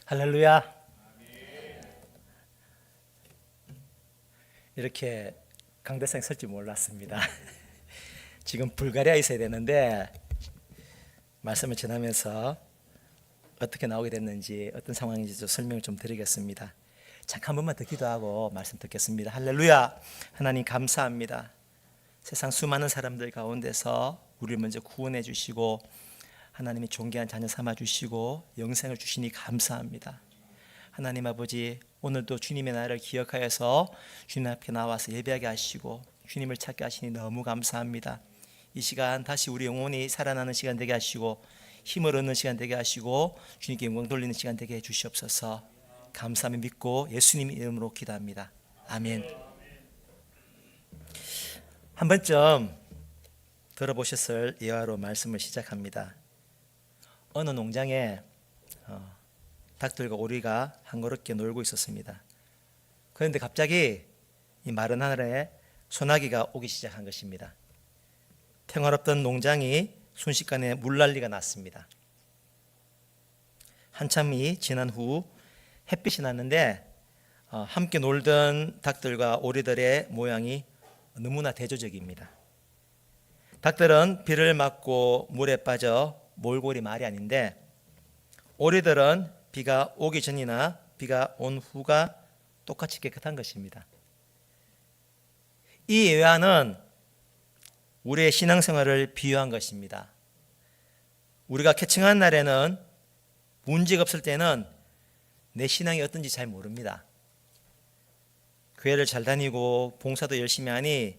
할렐루야. 이렇게 강대상에 설지 몰랐습니다. 지금 불가리아에 있어야 되는데 말씀을 전하면서 어떻게 나오게 됐는지, 어떤 상황인지 좀 설명을 좀 드리겠습니다. 잠깐 한 번만 더 기도하고 말씀 듣겠습니다. 할렐루야. 하나님 감사합니다. 세상 수많은 사람들 가운데서 우리를 먼저 구원해 주시고 하나님이 존귀한 자녀 삼아 주시고 영생을 주시니 감사합니다. 하나님 아버지, 오늘도 주님의 날을 기억하여서 주님 앞에 나와서 예배하게 하시고 주님을 찾게 하시니 너무 감사합니다. 이 시간 다시 우리 영혼이 살아나는 시간 되게 하시고 힘을 얻는 시간 되게 하시고 주님께 영광 돌리는 시간 되게 해 주시옵소서. 감사함을 믿고 예수님 이름으로 기도합니다. 아멘. 한 번쯤 들어보셨을 예화로 말씀을 시작합니다. 어느 농장에 닭들과 오리가 한가롭게 놀고 있었습니다. 그런데 갑자기 이 마른 하늘에 소나기가 오기 시작한 것입니다. 평화롭던 농장이 순식간에 물난리가 났습니다. 한참이 지난 후 햇빛이 났는데 함께 놀던 닭들과 오리들의 모양이 너무나 대조적입니다. 닭들은 비를 맞고 물에 빠져 몰골이 말이 아닌데, 오리들은 비가 오기 전이나 비가 온 후가 똑같이 깨끗한 것입니다. 이 예화는 우리의 신앙생활을 비유한 것입니다. 우리가 캐칭한 날에는, 문제가 없을 때는 내 신앙이 어떤지 잘 모릅니다. 교회를 잘 다니고 봉사도 열심히 하니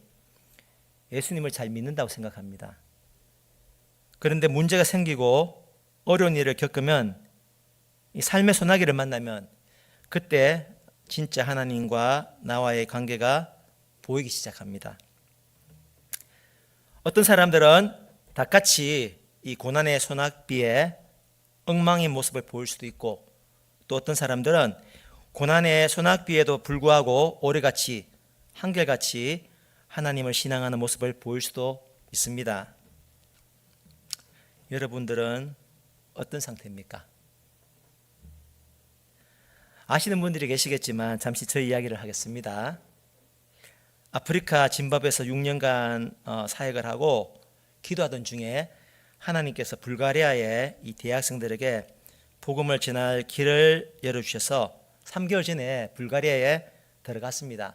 예수님을 잘 믿는다고 생각합니다. 그런데 문제가 생기고 어려운 일을 겪으면, 이 삶의 소나기를 만나면 그때 진짜 하나님과 나와의 관계가 보이기 시작합니다. 어떤 사람들은 닭같이 이 고난의 소나비에 엉망인 모습을 보일 수도 있고, 또 어떤 사람들은 고난의 소나비에도 불구하고 오리같이 한결같이 하나님을 신앙하는 모습을 보일 수도 있습니다. 여러분들은 어떤 상태입니까? 아시는 분들이 계시겠지만 잠시 저희 이야기를 하겠습니다. 아프리카 짐바브에서 6년간 사역을 하고 기도하던 중에 하나님께서 불가리아의 이 대학생들에게 복음을 전할 길을 열어주셔서 3개월 전에 불가리아에 들어갔습니다.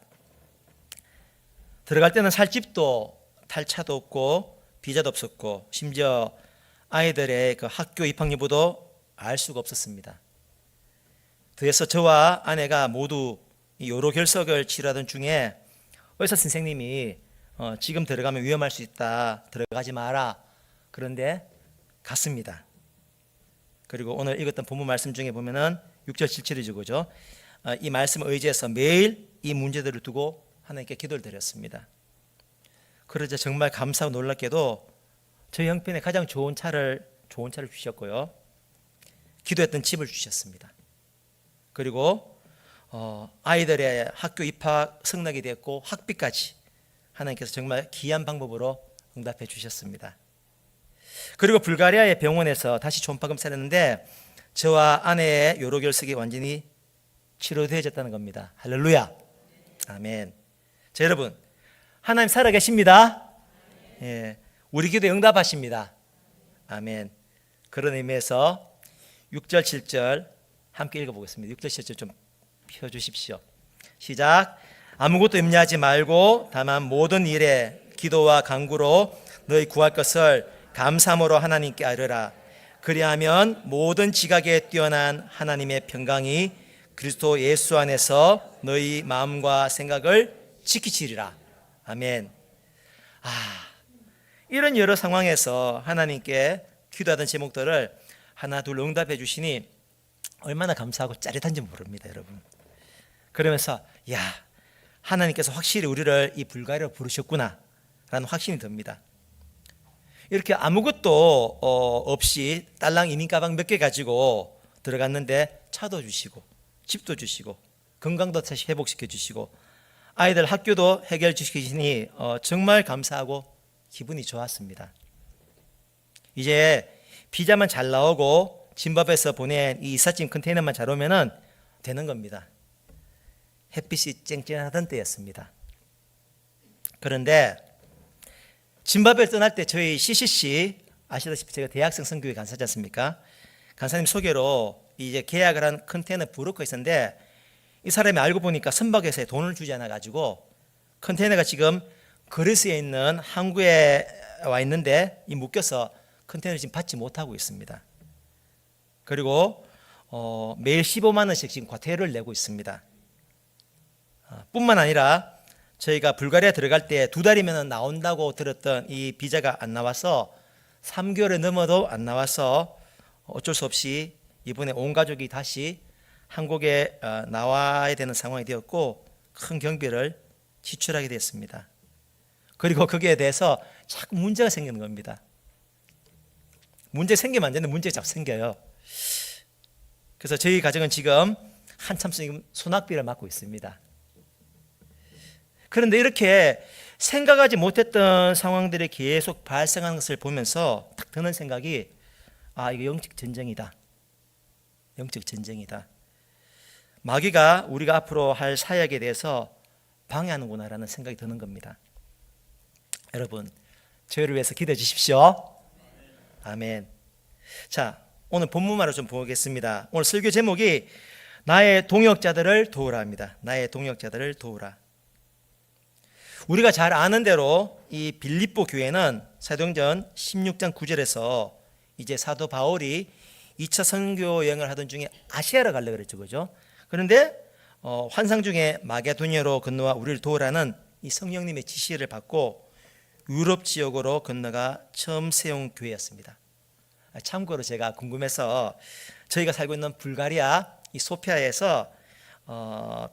들어갈 때는 살 집도 탈 차도 없고 비자도 없었고, 심지어 아이들의 그 학교 입학 여부도 알 수가 없었습니다. 그래서 저와 아내가 모두 요로 결석을 치르던 중에 의사 선생님이 지금 들어가면 위험할 수 있다, 들어가지 마라. 그런데 갔습니다. 그리고 오늘 읽었던 본문 말씀 중에 보면은 6절 7절이죠, 그죠? 이 말씀을 의지해서 매일 이 문제들을 두고 하나님께 기도를 드렸습니다. 그러자 정말 감사하고 놀랍게도 저희 형편에 가장 좋은 차를 주셨고요, 기도했던 집을 주셨습니다. 그리고 아이들의 학교 입학 승낙이 됐고 학비까지 하나님께서 정말 귀한 방법으로 응답해 주셨습니다. 그리고 불가리아의 병원에서 다시 초음파 검사를 했는데 저와 아내의 요로결석이 완전히 치료되어졌다는 겁니다. 할렐루야. 아멘. 자, 여러분, 하나님 살아계십니다. 예, 우리 기도에 응답하십니다. 아멘. 그런 의미에서 6절 7절 함께 읽어보겠습니다. 6절 7절 좀 펴주십시오. 시작. 아무것도 염려하지 말고 다만 모든 일에 기도와 간구로 너희 구할 것을 감사함으로 하나님께 아뢰라. 그리하면 모든 지각에 뛰어난 하나님의 평강이 그리스도 예수 안에서 너희 마음과 생각을 지키시리라. 아멘. 이런 여러 상황에서 하나님께 기도하던 제목들을 하나 둘 응답해 주시니 얼마나 감사하고 짜릿한지 모릅니다, 여러분. 그러면서 하나님께서 확실히 우리를 이 불가리아로 부르셨구나 라는 확신이 듭니다. 이렇게 아무것도 없이 딸랑 이민 가방 몇 개 가지고 들어갔는데 차도 주시고 집도 주시고 건강도 다시 회복시켜 주시고 아이들 학교도 해결시키시니 정말 감사하고 기분이 좋았습니다. 이제 비자만 잘 나오고 짐바브웨에서 보낸 이 이삿짐 컨테이너만 잘 오면은 되는 겁니다. 햇빛이 쨍쨍하던 때였습니다. 그런데 짐바브웨를 떠날 때 저희 CCC 아시다시피 제가 대학생 선교회 간사지 않습니까? 간사님 소개로 이제 계약을 한 컨테이너 브로커가 있었는데 이 사람이 알고 보니까 선박회사에 돈을 주지 않아 가지고 컨테이너가 지금 그리스에 있는 항구에 와 있는데 이 묶여서 컨테이너를 지금 받지 못하고 있습니다. 그리고 매일 15만 원씩 지금 과태료를 내고 있습니다. 뿐만 아니라 저희가 불가리아 들어갈 때 2달이면 나온다고 들었던 이 비자가 안 나와서 3개월이 넘어도 안 나와서 어쩔 수 없이 이번에 온 가족이 다시 한국에 나와야 되는 상황이 되었고 큰 경비를 지출하게 됐습니다. 그리고 거기에 대해서 자꾸 문제가 생기는 겁니다. 문제 생기면 안 되는데 문제가 자꾸 생겨요. 그래서 저희 가정은 지금 한참 지금 소낙비를 맡고 있습니다. 그런데 이렇게 생각하지 못했던 상황들이 계속 발생하는 것을 보면서 딱 드는 생각이 이거 영적 전쟁이다. 영적 전쟁이다. 마귀가 우리가 앞으로 할 사역에 대해서 방해하는구나라는 생각이 드는 겁니다. 여러분, 저희를 위해서 기도해 주십시오. 아멘. 자, 오늘 본문말을 좀 보겠습니다. 오늘 설교 제목이 나의 동역자들을 도우라입니다. 나의 동역자들을 도우라. 우리가 잘 아는 대로 이 빌립보 교회는 사도행전 16장 9절에서 이제 사도 바울이 2차 선교 여행을 하던 중에 아시아로 가려고 그랬죠, 그죠? 그런데 환상 중에 마게도니아로 건너와 우리를 도우라는 이 성령님의 지시를 받고 유럽 지역으로 건너가 처음 세운 교회였습니다. 참고로 제가 궁금해서 저희가 살고 있는 불가리아 이 소피아에서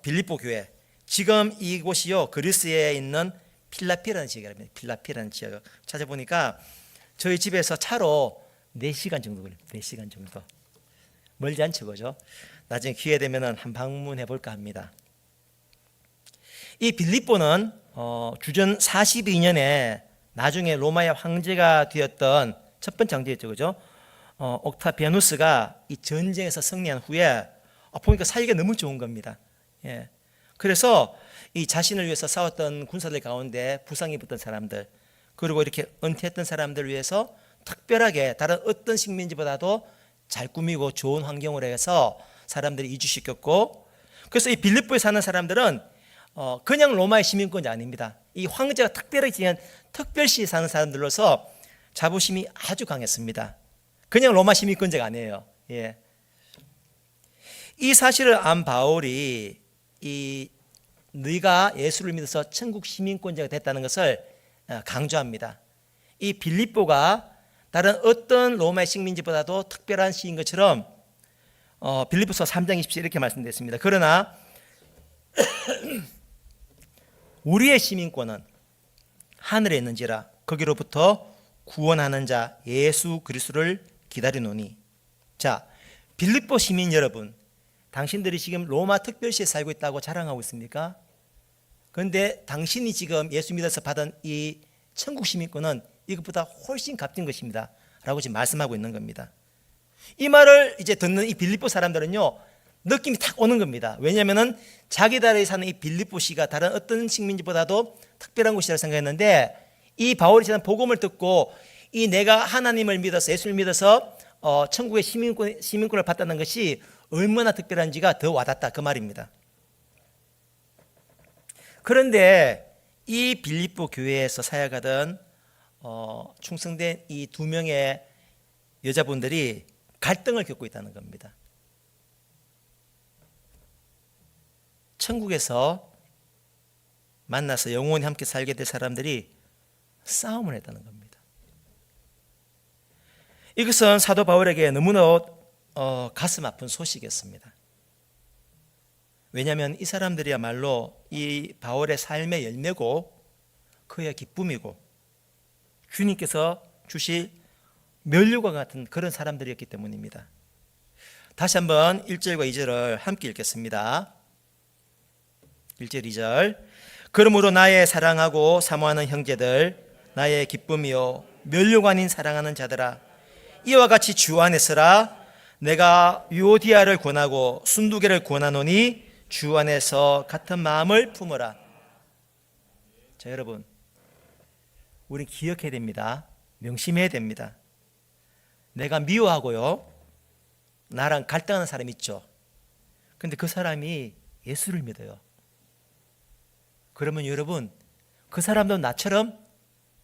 빌립보 교회, 지금 이곳이요 그리스에 있는 필라피라는 지역입니다. 필라피라는 지역 찾아보니까 저희 집에서 차로 4시간 정도 걸립니다. 4시간 정도. 멀지 않죠, 그죠? 나중에 기회 되면 한 방문해 볼까 합니다. 이 빌립보는 주전 42년에 나중에 로마의 황제가 되었던 첫 번째 황제였죠, 그죠? 옥타비아누스가 이 전쟁에서 승리한 후에 보니까 살기가 너무 좋은 겁니다. 예. 그래서 이 자신을 위해서 싸웠던 군사들 가운데 부상이 붙던 사람들, 그리고 이렇게 은퇴했던 사람들을 위해서 특별하게 다른 어떤 식민지보다도 잘 꾸미고 좋은 환경으로 해서 사람들이 이주시켰고, 그래서 이 빌립보에 사는 사람들은 그냥 로마의 시민권이 아닙니다. 이 황제가 특별하게 지은 특별시에 사는 사람들로서 자부심이 아주 강했습니다. 그냥 로마 시민권자가 아니에요. 예. 이 사실을 안 바울이 너희가 예수를 믿어서 천국 시민권자가 됐다는 것을 강조합니다. 이 빌립보가 다른 어떤 로마의 식민지보다도 특별한 시인 것처럼 빌립보서 3장 27절 이렇게 말씀되었습니다. 그러나 우리의 시민권은 하늘에 있는지라 거기로부터 구원하는 자 예수 그리스도를 기다리노니. 자, 빌립보 시민 여러분, 당신들이 지금 로마 특별시에 살고 있다고 자랑하고 있습니까? 그런데 당신이 지금 예수 믿어서 받은 이 천국 시민권은 이것보다 훨씬 값진 것입니다 라고 지금 말씀하고 있는 겁니다. 이 말을 이제 듣는 이 빌립보 사람들은요 느낌이 탁 오는 겁니다. 왜냐하면 자기 나라에 사는 이 빌립보시가 다른 어떤 식민지보다도 특별한 곳이라고 생각했는데, 이 바울이 전한 복음을 듣고 이 내가 하나님을 믿어서 예수를 믿어서 천국의 시민권을 받다는 것이 얼마나 특별한지가 더 와닿다, 그 말입니다. 그런데 이 빌립보 교회에서 사역하던 충성된 이 2명의 여자분들이 갈등을 겪고 있다는 겁니다. 천국에서 만나서 영원히 함께 살게 될 사람들이 싸움을 했다는 겁니다. 이것은 사도 바울에게 너무나 가슴 아픈 소식이었습니다. 왜냐하면 이 사람들이야말로 이 바울의 삶의 열매고 그의 기쁨이고 주님께서 주실 면류관 같은 그런 사람들이었기 때문입니다. 다시 한번 1절과 2절을 함께 읽겠습니다. 1절 2절. 그러므로 나의 사랑하고 사모하는 형제들, 나의 기쁨이요 면류관인 사랑하는 자들아, 이와 같이 주 안에 서라. 내가 유오디아를 권하고 순두개를 권하노니 주 안에서 같은 마음을 품어라. 자, 여러분, 우리 기억해야 됩니다. 명심해야 됩니다. 내가 미워하고요, 나랑 갈등하는 사람이 있죠. 근데 그 사람이 예수를 믿어요. 그러면 여러분, 그 사람도 나처럼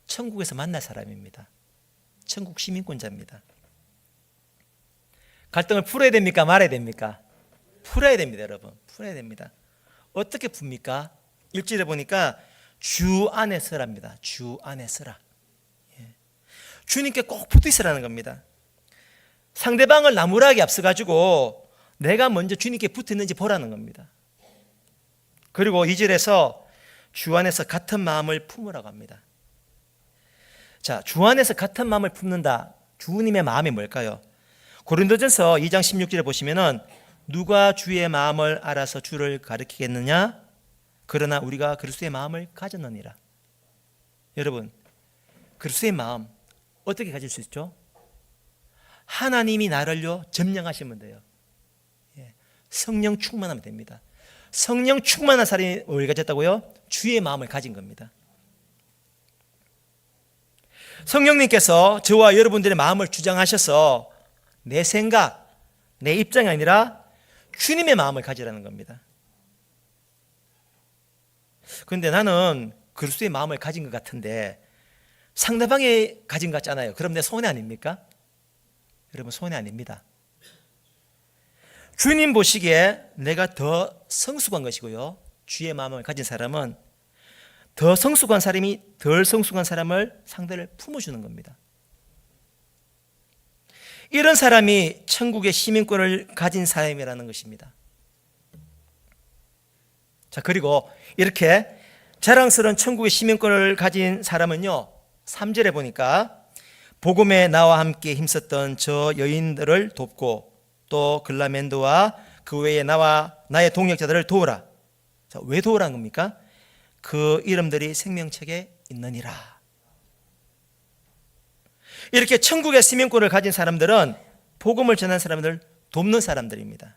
천국에서 만날 사람입니다. 천국 시민권자입니다. 갈등을 풀어야 됩니까? 말아야 됩니까? 풀어야 됩니다, 여러분. 풀어야 됩니다. 어떻게 풉니까? 1절에 보니까 주 안에 서랍니다. 주 안에 서라. 주님께 꼭 붙어 있으라는 겁니다. 상대방을 나무라기 앞서가지고 내가 먼저 주님께 붙어 있는지 보라는 겁니다. 그리고 2절에서 주 안에서 같은 마음을 품으라고 합니다. 자, 주 안에서 같은 마음을 품는다. 주님의 마음이 뭘까요? 고린도전서 2장 16절에 보시면은 누가 주의 마음을 알아서 주를 가리키겠느냐? 그러나 우리가 그리스도의 마음을 가졌느니라. 여러분, 그리스도의 마음 어떻게 가질 수 있죠? 하나님이 나를요 점령하시면 돼요. 성령 충만하면 됩니다. 성령 충만한 사람이 뭘 가졌다고요? 주의 마음을 가진 겁니다. 성령님께서 저와 여러분들의 마음을 주장하셔서 내 생각, 내 입장이 아니라 주님의 마음을 가지라는 겁니다. 그런데 나는 그리스도의 마음을 가진 것 같은데 상대방이 가진 것 같잖아요. 그럼 내 손해 아닙니까? 여러분, 손해 아닙니다. 주님 보시기에 내가 더 성숙한 것이고요, 주의 마음을 가진 사람은 더 성숙한 사람이 덜 성숙한 사람을 상대를 품어주는 겁니다. 이런 사람이 천국의 시민권을 가진 사람이라는 것입니다. 자, 그리고 이렇게 자랑스러운 천국의 시민권을 가진 사람은요, 3절에 보니까 복음에 나와 함께 힘썼던 저 여인들을 돕고 또 글라멘도와 그 외에 나의 동역자들을 도우라. 자, 왜 도우라는 겁니까? 그 이름들이 생명책에 있느니라. 이렇게 천국의 시민권을 가진 사람들은 복음을 전하는 사람들 돕는 사람들입니다.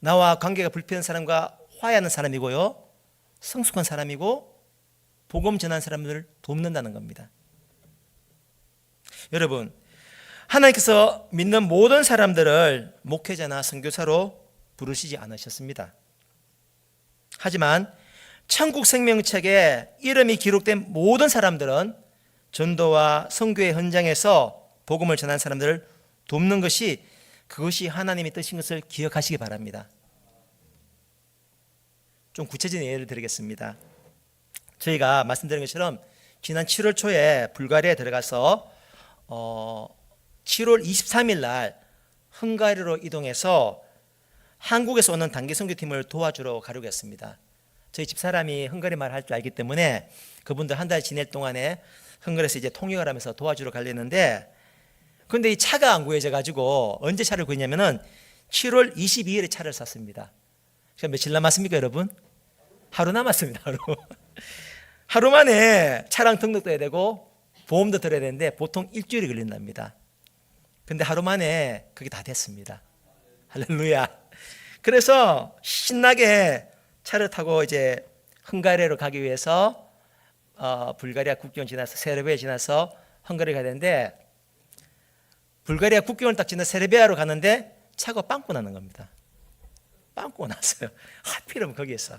나와 관계가 불편한 사람과 화해하는 사람이고요, 성숙한 사람이고 복음 전하는 사람들을 돕는다는 겁니다. 여러분, 하나님께서 믿는 모든 사람들을 목회자나 선교사로 부르시지 않으셨습니다. 하지만 천국 생명책에 이름이 기록된 모든 사람들은 전도와 선교의 현장에서 복음을 전하는 사람들을 돕는 것이, 그것이 하나님의 뜻인 것을 기억하시기 바랍니다. 좀 구체적인 예를 드리겠습니다. 저희가 말씀드린 것처럼 지난 7월 초에 불가리아에 들어가서 7월 23일 날 헝가리로 이동해서 한국에서 오는 단기 선교팀을 도와주러 가려고 했습니다. 저희 집사람이 헝가리 말 할 줄 알기 때문에 그분들 한 달 지낼 동안에 헝가리에서 이제 통역을 하면서 도와주러 가려는데, 그런데 이 차가 안 구해져 가지고 언제 차를 구했냐면은 7월 22일에 차를 샀습니다. 그러니까 며칠 남았습니까, 여러분? 하루 남았습니다. 하루 만에 차량 등록도 해야 되고 보험도 들어야 되는데 보통 일주일이 걸린답니다. 근데 하루 만에 그게 다 됐습니다. 할렐루야. 그래서 신나게 차를 타고 이제 헝가리로 가기 위해서 불가리아 국경을 지나서 세르비아에 지나서 헝가리 가야 되는데, 불가리아 국경을 딱 지나 세르비아로 가는데 차가 빵꾸 나는 겁니다. 빵꾸 났어요. 하필이면 거기에서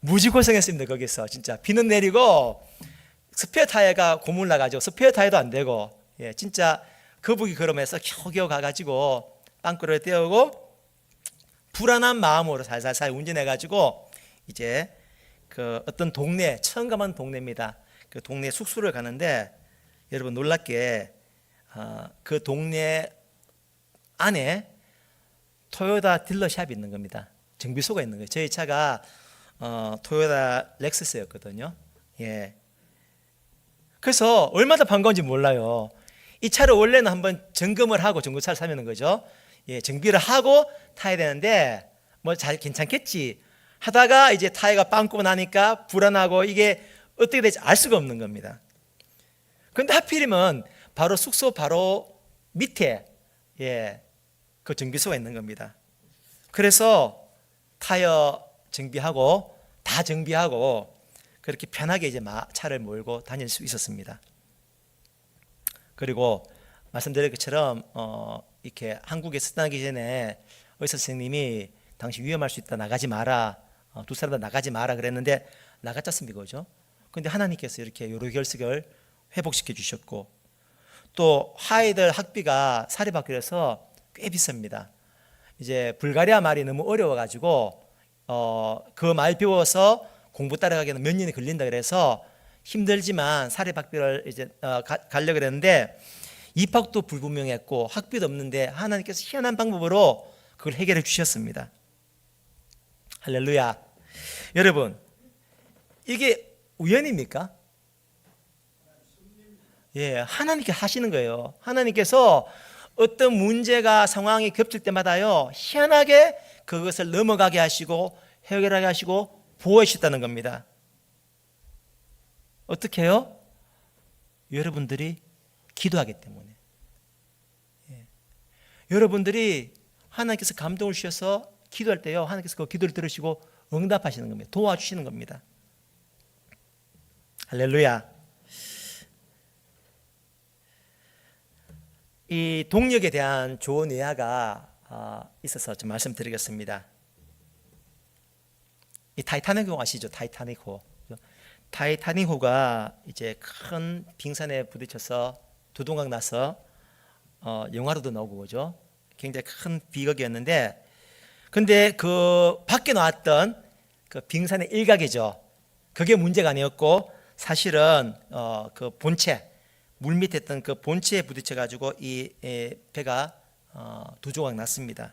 무지 고생했습니다. 거기서 진짜 비는 내리고 스페어 타이어가 고물 나가지고 스페어 타이어도 안 되고, 진짜 거북이 걸으면서 겨우겨우 가가지고 빵꾸를 떼우고 불안한 마음으로 살살살 운전해가지고 이제 그 어떤 동네, 처음 가본 동네입니다. 그 동네 숙소를 가는데, 여러분 놀랍게 그 동네 안에 토요타 딜러샵이 있는 겁니다. 정비소가 있는 거예요. 저희 차가 토요타 렉서스였거든요. 그래서 얼마나 반가운지 몰라요. 이 차를 원래는 한번 점검을 하고 중고차를 사면 거죠. 정비를 하고 타야 되는데 뭐 잘 괜찮겠지 하다가 이제 타이어가 빵꾸 나니까 불안하고 이게 어떻게 될지 알 수가 없는 겁니다. 그런데 하필이면 바로 숙소 바로 밑에 그 정비소가 있는 겁니다. 그래서 타이어 정비하고 다 정비하고 그렇게 편하게 이제 차를 몰고 다닐 수 있었습니다. 그리고 말씀드린 것처럼 이렇게 한국에서 떠나기 전에 의사 선생님이 당신 위험할 수 있다, 나가지 마라, 두 사람 다 나가지 마라 그랬는데 나갔잖습니까, 그죠? 근데 하나님께서 이렇게 여러 결석을 회복시켜 주셨고, 또 아이들 학비가 사립학교라서 꽤 비쌉니다. 이제 불가리아 말이 너무 어려워가지고 그 말 배워서 공부 따라가기에는 몇 년이 걸린다 그래서 힘들지만 사립학교를 이제 가려고 그랬는데 입학도 불분명했고 학비도 없는데 하나님께서 희한한 방법으로 그걸 해결해 주셨습니다. 할렐루야. 여러분, 이게 우연입니까? 예, 하나님께 하시는 거예요. 하나님께서 어떤 문제가 상황이 겹칠 때마다요 희한하게 그것을 넘어가게 하시고 해결하게 하시고 보호해 주셨다는 겁니다. 어떻게 해요? 여러분들이 기도하기 때문에. 예. 여러분들이 하나님께서 감동을 주셔서 기도할 때요 하나님께서 그 기도를 들으시고 응답하시는 겁니다. 도와주시는 겁니다. 할렐루야. 이 동력에 대한 좋은 예화가 있어서 좀 말씀드리겠습니다. 이 타이타닉호 아시죠? 타이타닉호. 타이타닉호가 이제 큰 빙산에 부딪혀서 두동강 나서 영화로도 나오고 그죠? 굉장히 큰 비극이었는데, 근데 그 밖에 나왔던 그 빙산의 일각이죠. 그게 문제가 아니었고 사실은 그 본체, 물 밑에 있던 그 본체에 부딪혀 가지고 이 배가 두 조각 났습니다.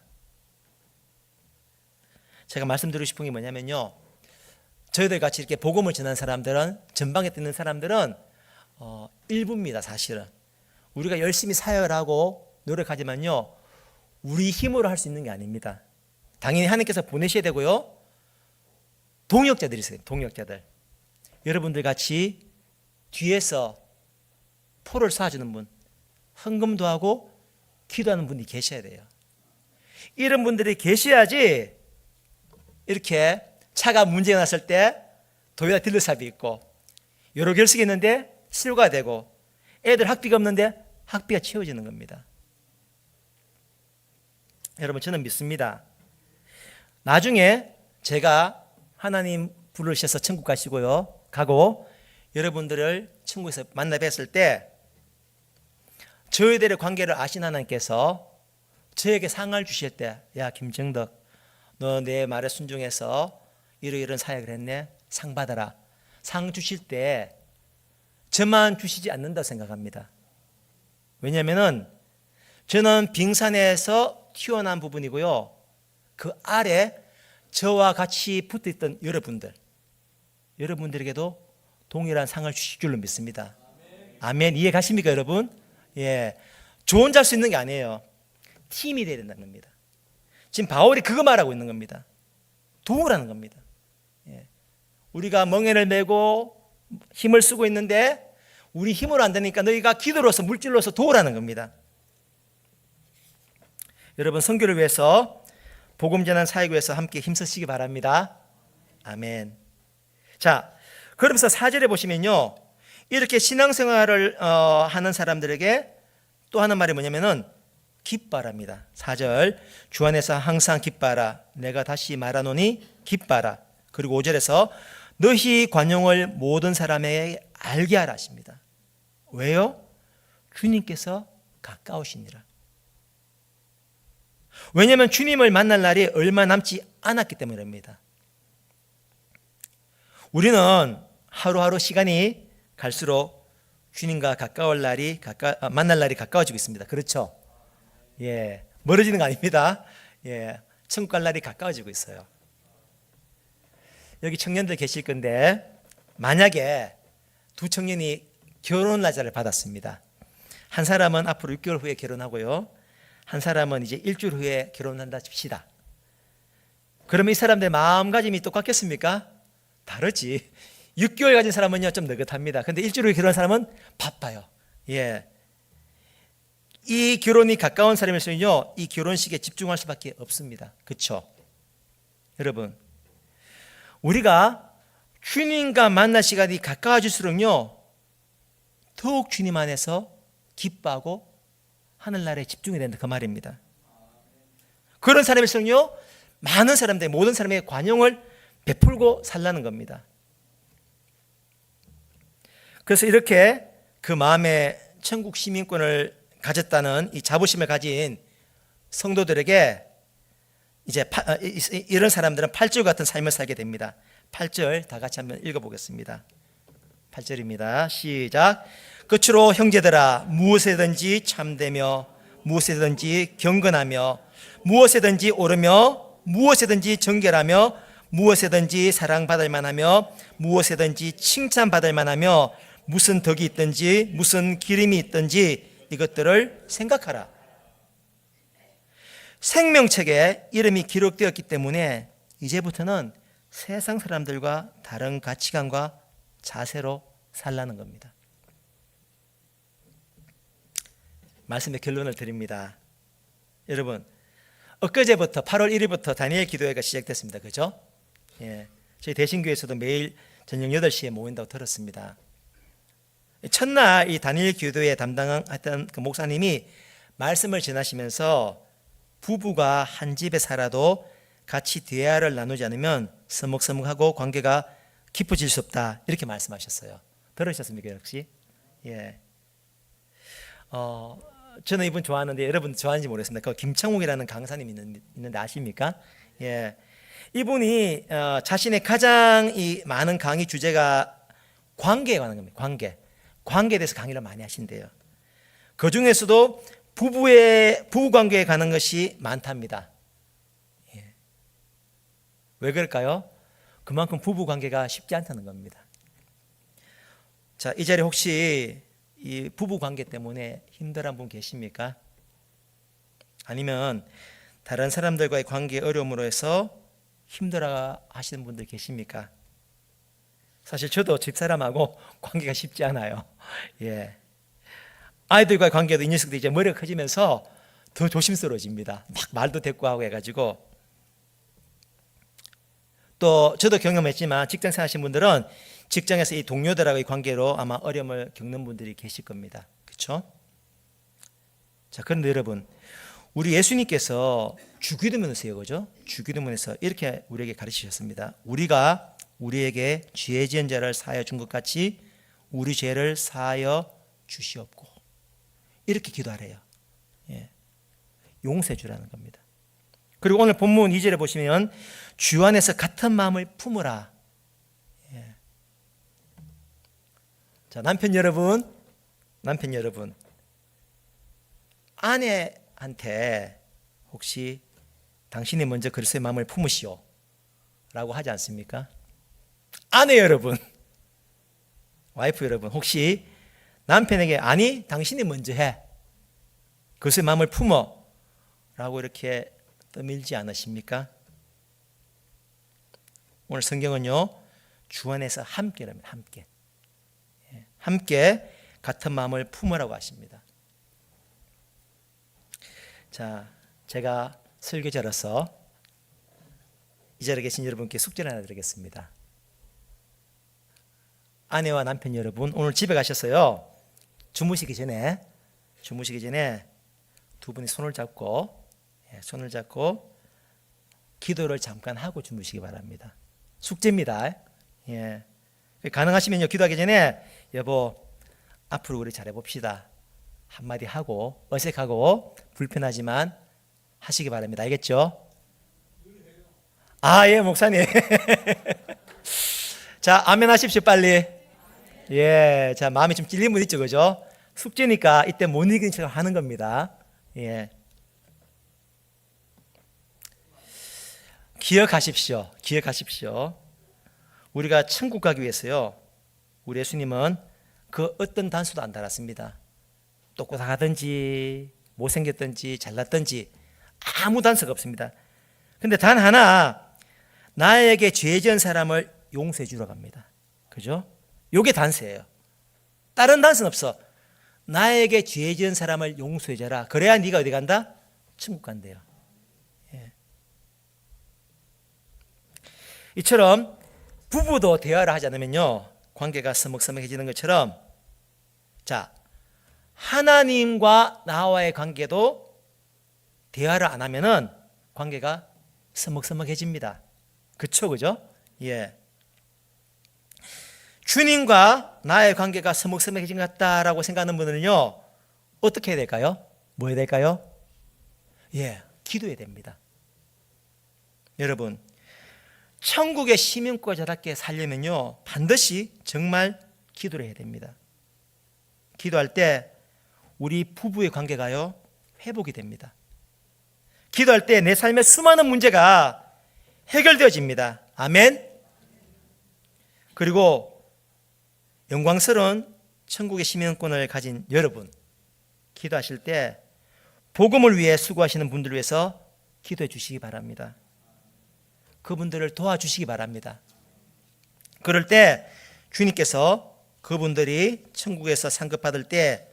제가 말씀드리고 싶은 게 뭐냐면요, 저희들 같이 이렇게 복음을 전하는 사람들은, 전방에 있는 사람들은 일부입니다. 사실은 우리가 열심히 사역을 하고 노력하지만요 우리 힘으로 할 수 있는 게 아닙니다. 당연히 하나님께서 보내셔야 되고요, 동역자들이 있어요. 동역자들, 여러분들 같이 뒤에서 포를 쏴주는 분, 헌금도 하고 기도하는 분이 계셔야 돼요. 이런 분들이 계셔야지 이렇게 차가 문제가 났을 때 도요타 딜러샵이 있고 여러 결석이 있는데 치료가 되고 애들 학비가 없는데 학비가 채워지는 겁니다. 여러분, 저는 믿습니다. 나중에 제가 하나님 부르셔서 천국 가고 여러분들을 천국에서 만나 뵀을 때 저희들의 관계를 아신 하나님께서 저에게 상을 주실 때, 야 김정덕, 너 내 말에 순종해서 이런 사역을 했네, 상 받아라. 상 주실 때 저만 주시지 않는다 생각합니다. 왜냐하면 저는 빙산에서 튀어나온 부분이고요, 그 아래 저와 같이 붙어있던 여러분들에게도 동일한 상을 주실 줄로 믿습니다. 아멘. 이해 가십니까 여러분? 예, 저 혼자 할 수 있는 게 아니에요. 팀이 되어야 된다는 겁니다. 지금 바울이 그거 말하고 있는 겁니다. 도우라는 겁니다. 예. 우리가 멍에를 메고 힘을 쓰고 있는데 우리 힘으로 안 되니까 너희가 기도로서 물질로서 도우라는 겁니다. 여러분, 선교를 위해서, 복음 전한 사역을 위해서 함께 힘쓰시기 바랍니다. 아멘. 자, 그러면서 4절에 보시면요, 이렇게 신앙생활을 하는 사람들에게 또 하는 말이 뭐냐면은 기뻐하랍니다. 4절, 주 안에서 항상 기뻐하라. 내가 다시 말하노니 기뻐하라. 그리고 5절에서 너희 관용을 모든 사람에게 알게 하라 하십니다. 왜요? 주님께서 가까우시니라. 왜냐하면 주님을 만날 날이 얼마 남지 않았기 때문입니다. 우리는 하루하루 시간이 갈수록 주님과 만날 날이 가까워지고 있습니다. 그렇죠? 예, 멀어지는 거 아닙니다. 예, 천국 갈 날이 가까워지고 있어요. 여기 청년들 계실 건데, 만약에 두 청년이 결혼 날짜를 받았습니다. 한 사람은 앞으로 6개월 후에 결혼하고요, 한 사람은 이제 일주일 후에 결혼한다 칩시다. 그러면 이 사람들의 마음가짐이 똑같겠습니까? 다르지. 6개월 가진 사람은요 좀 느긋합니다. 근데 일주일 후에 결혼한 사람은 바빠요. 예, 이 결혼이 가까운 사람일수록요, 이 결혼식에 집중할 수밖에 없습니다. 그렇죠? 여러분, 우리가 주님과 만날 시간이 가까워질수록요, 더욱 주님 안에서 기뻐하고 하늘나라에 집중이 된다, 그 말입니다. 그런 사람일수록요, 많은 사람들, 모든 사람에게 관용을 베풀고 살라는 겁니다. 그래서 이렇게 그 마음에 천국 시민권을 가졌다는 이 자부심을 가진 성도들에게 이제 이런 사람들은 8절 같은 삶을 살게 됩니다. 8절 다 같이 한번 읽어보겠습니다. 8절입니다. 시작. 끝으로 형제들아, 무엇에든지 참되며 무엇에든지 경건하며 무엇에든지 옳으며 무엇에든지 정결하며 무엇에든지 사랑받을 만하며 무엇에든지 칭찬받을 만하며 무슨 덕이 있든지 무슨 기림이 있든지 이것들을 생각하라. 생명책에 이름이 기록되었기 때문에 이제부터는 세상 사람들과 다른 가치관과 자세로 살라는 겁니다. 말씀의 결론을 드립니다. 여러분, 엊그제부터 8월 1일부터 다니엘 기도회가 시작됐습니다. 그죠? 예, 저희 대신교회에서도 매일 저녁 8시에 모인다고 들었습니다. 첫날 이 다니엘 기도회 담당했던 그 목사님이 말씀을 전하시면서 부부가 한 집에 살아도 같이 대화를 나누지 않으면 서먹서먹하고 관계가 깊어질 수 없다, 이렇게 말씀하셨어요. 들으셨습니까 혹시? 예. 저는 이분 좋아하는데 여러분 좋아하는지 모르겠습니다. 그 김창욱이라는 강사님이 있는데 아십니까? 예. 이분이 자신의 가장 많은 강의 주제가 관계에 관한 겁니다. 관계에 대해서 강의를 많이 하신대요. 그 중에서도 부부 관계에 관한 것이 많답니다. 예. 왜 그럴까요? 그만큼 부부 관계가 쉽지 않다는 겁니다. 자, 이 자리에 혹시 이 부부 관계 때문에 힘들어한 분 계십니까? 아니면 다른 사람들과의 관계 어려움으로 해서 힘들어 하시는 분들 계십니까? 사실 저도 집사람하고 관계가 쉽지 않아요. 예. 아이들과의 관계도 이 녀석들이 이제 머리가 커지면서 더 조심스러워집니다. 막 말도 대꾸하고 해가지고. 또 저도 경험했지만 직장 생활 하시는 분들은 직장에서 이 동료들하고의 관계로 아마 어려움을 겪는 분들이 계실 겁니다. 그렇죠? 자, 그런데 여러분, 우리 예수님께서 주기도문에서요, 그죠? 주기도문에서 이렇게 우리에게 가르치셨습니다. 우리가 우리에게 죄 지은 자를 사하여 준 것 같이 우리 죄를 사하여 주시옵고, 이렇게 기도하래요. 예. 용서해 주라는 겁니다. 그리고 오늘 본문 2절에 보시면 주 안에서 같은 마음을 품으라. 예. 자, 남편 여러분, 아내한테 혹시 당신이 먼저 그리스도의 마음을 품으시오 라고 하지 않습니까? 아내 여러분, 와이프 여러분, 혹시 남편에게 아니 당신이 먼저 해, 그리스도의 마음을 품어 라고 이렇게 떠밀지 않으십니까? 오늘 성경은요, 주 안에서 함께랍니다. 함께 같은 마음을 품으라고 하십니다. 자, 제가 설교자로서 이 자리에 계신 여러분께 숙제를 하나 드리겠습니다. 아내와 남편 여러분, 오늘 집에 가셨어요. 주무시기 전에 두 분이 손을 잡고 기도를 잠깐 하고 주무시기 바랍니다. 숙제입니다. 예. 가능하시면요, 기도하기 전에 여보, 앞으로 우리 잘해봅시다 한마디 하고, 어색하고 불편하지만 하시기 바랍니다. 알겠죠? 아, 예, 목사님. 자, 아멘 하십시오, 빨리. 예, 자, 마음이 좀 찔린 분 있죠, 그죠? 숙제니까 이때 못 이기는 척 하는 겁니다. 예. 기억하십시오. 우리가 천국 가기 위해서요, 우리 예수님은 그 어떤 단서도 안 달았습니다. 똑똑하든지 못생겼든지 잘났든지 아무 단서가 없습니다. 근데 단 하나, 나에게 죄 지은 사람을 용서해 주러 갑니다. 그죠? 요게 단서예요. 다른 단서는 없어. 나에게 죄 지은 사람을 용서해줘라. 그래야 네가 어디 간다? 천국 간대요. 예. 이처럼 부부도 대화를 하지 않으면요, 관계가 서먹서먹해지는 것처럼, 자, 하나님과 나와의 관계도 대화를 안 하면은 관계가 서먹서먹해집니다. 그죠? 예. 주님과 나의 관계가 서먹서먹해진 것 같다라고 생각하는 분들은요, 어떻게 해야 될까요? 뭐 해야 될까요? 예, 기도해야 됩니다. 여러분, 천국의 시민권자답게 살려면요, 반드시 정말 기도를 해야 됩니다. 기도할 때 우리 부부의 관계가요, 회복이 됩니다. 기도할 때 내 삶의 수많은 문제가 해결되어집니다. 아멘. 그리고 영광스러운 천국의 시민권을 가진 여러분, 기도하실 때 복음을 위해 수고하시는 분들을 위해서 기도해 주시기 바랍니다. 그분들을 도와주시기 바랍니다. 그럴 때 주님께서 그분들이 천국에서 상급받을 때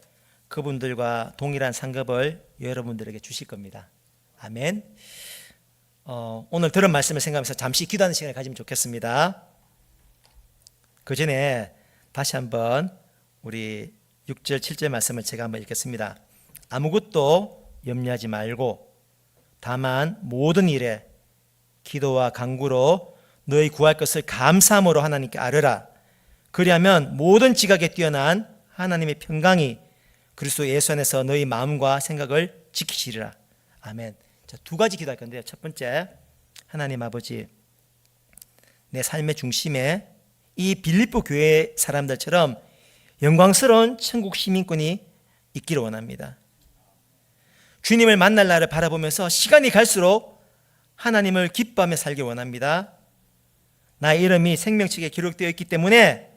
그분들과 동일한 상급을 여러분들에게 주실 겁니다. 아멘. 오늘 들은 말씀을 생각하면서 잠시 기도하는 시간을 가지면 좋겠습니다. 그 전에 다시 한번 우리 6절 7절 말씀을 제가 한번 읽겠습니다. 아무것도 염려하지 말고 다만 모든 일에 기도와 간구로 너희 구할 것을 감사함으로 하나님께 아뢰라. 그리하면 모든 지각에 뛰어난 하나님의 평강이 그리스도 예수 안에서 너희 마음과 생각을 지키시리라. 아멘. 자, 두 가지 기도할 건데요. 첫 번째, 하나님 아버지, 내 삶의 중심에 이 빌립보 교회 사람들처럼 영광스러운 천국 시민권이 있기를 원합니다. 주님을 만날 날을 바라보면서 시간이 갈수록 하나님을 기뻐하며 살기 원합니다. 나의 이름이 생명책에 기록되어 있기 때문에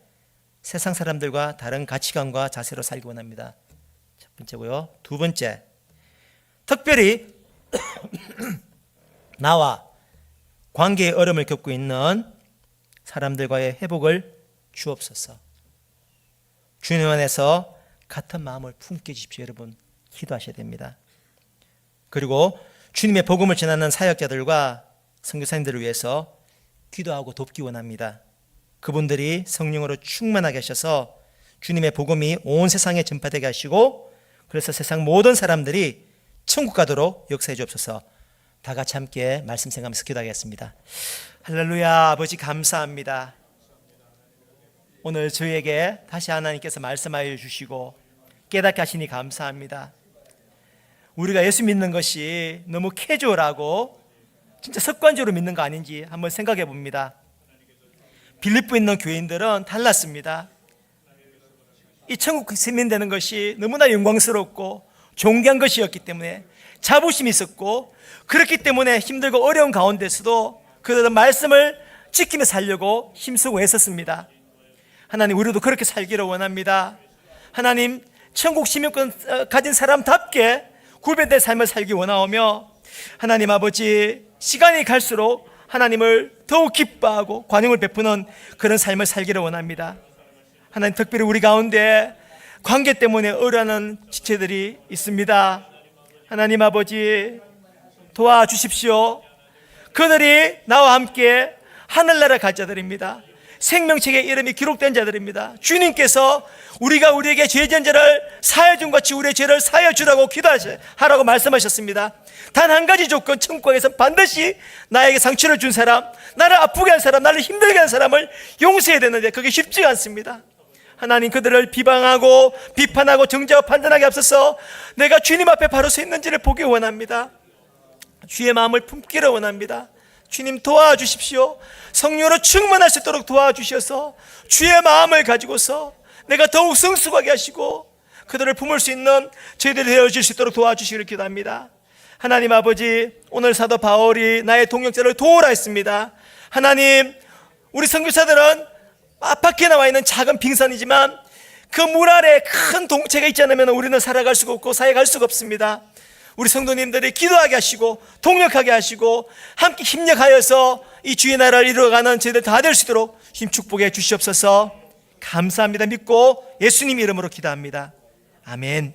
세상 사람들과 다른 가치관과 자세로 살기 원합니다. 첫 번째고요. 두 번째, 특별히 나와 관계의 어려움을 겪고 있는 사람들과의 회복을 주옵소서. 주님 안에서 같은 마음을 품게 해주십시오. 여러분, 기도하셔야 됩니다. 그리고 주님의 복음을 전하는 사역자들과 선교사님들을 위해서 기도하고 돕기 원합니다. 그분들이 성령으로 충만하게 하셔서 주님의 복음이 온 세상에 전파되게 하시고, 그래서 세상 모든 사람들이 천국 가도록 역사해 주옵소서. 다 같이 함께 말씀 생각하면서 기도하겠습니다. 할렐루야. 아버지 감사합니다. 오늘 저희에게 다시 하나님께서 말씀하여 주시고 깨닫게 하시니 감사합니다. 우리가 예수 믿는 것이 너무 캐주얼하고 진짜 습관적으로 믿는 거 아닌지 한번 생각해 봅니다. 빌립보에 있는 교인들은 달랐습니다. 이 천국 시민 되는 것이 너무나 영광스럽고 존귀한 것이었기 때문에 자부심이 있었고, 그렇기 때문에 힘들고 어려운 가운데서도 그들은 말씀을 지키며 살려고 힘쓰고 애썼습니다. 하나님, 우리도 그렇게 살기를 원합니다. 하나님, 천국 시민권 가진 사람답게 구별된 삶을 살기 원하오며, 하나님 아버지, 시간이 갈수록 하나님을 더욱 기뻐하고 관용을 베푸는 그런 삶을 살기를 원합니다. 하나님, 특별히 우리 가운데 관계 때문에 어려워하는 지체들이 있습니다. 하나님 아버지, 도와주십시오. 그들이 나와 함께 하늘나라 갈 자들입니다. 생명책에 이름이 기록된 자들입니다. 주님께서 우리가 우리에게 죄 지은 자를 사하여 준 같이 우리의 죄를 사하여 주라고 기도하라고 말씀하셨습니다. 단 한 가지 조건, 천국에서 반드시 나에게 상처를 준 사람, 나를 아프게 한 사람, 나를 힘들게 한 사람을 용서해야 되는데 그게 쉽지가 않습니다. 하나님, 그들을 비방하고 비판하고 정죄하고 판단하기 앞서서 내가 주님 앞에 바로 서 있는지를 보기 원합니다. 주의 마음을 품기를 원합니다. 주님, 도와주십시오. 성령으로 충만할 수 있도록 도와주셔서 주의 마음을 가지고서 내가 더욱 성숙하게 하시고 그들을 품을 수 있는 저희들이 되어질 수 있도록 도와주시기를 기도합니다. 하나님 아버지, 오늘 사도 바울이 나의 동역자를 도우라 했습니다. 하나님, 우리 선교사들은 앞밖에 나와 있는 작은 빙산이지만 그 물 아래 큰 동체가 있지 않으면 우리는 살아갈 수가 없고 사역할 수가 없습니다. 우리 성도님들이 기도하게 하시고 동력하게 하시고 함께 힘력하여서 이 주의 나라를 이루어가는 저희들 다 될 수 있도록 힘 축복해 주시옵소서. 감사합니다. 믿고 예수님 이름으로 기도합니다. 아멘.